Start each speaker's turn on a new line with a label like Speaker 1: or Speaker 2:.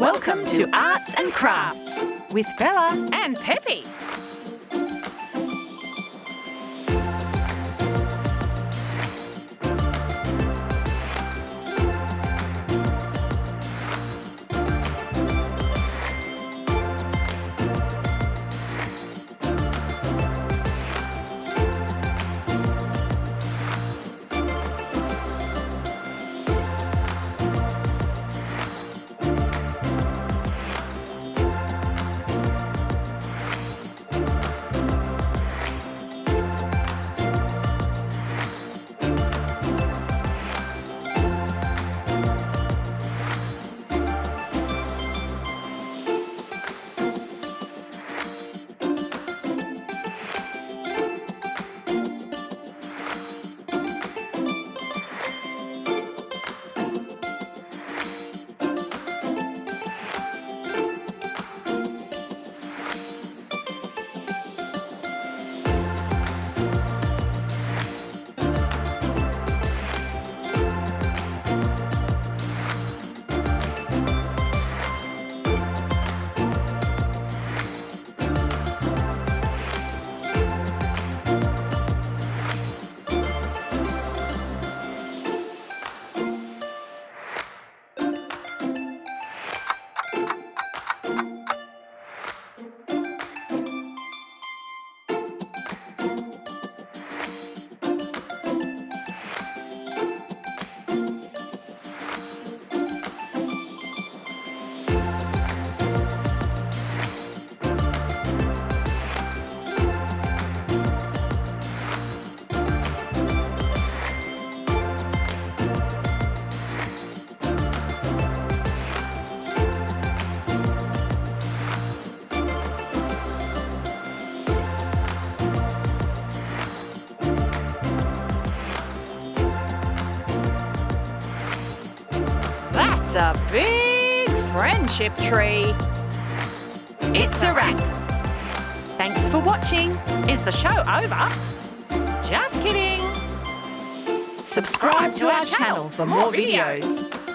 Speaker 1: Welcome to Arts and Crafts with Bella and Pepe. That's a big friendship tree. It's a wrap. Thanks for watching. Is the show over? Just kidding. Subscribe to our channel for more videos.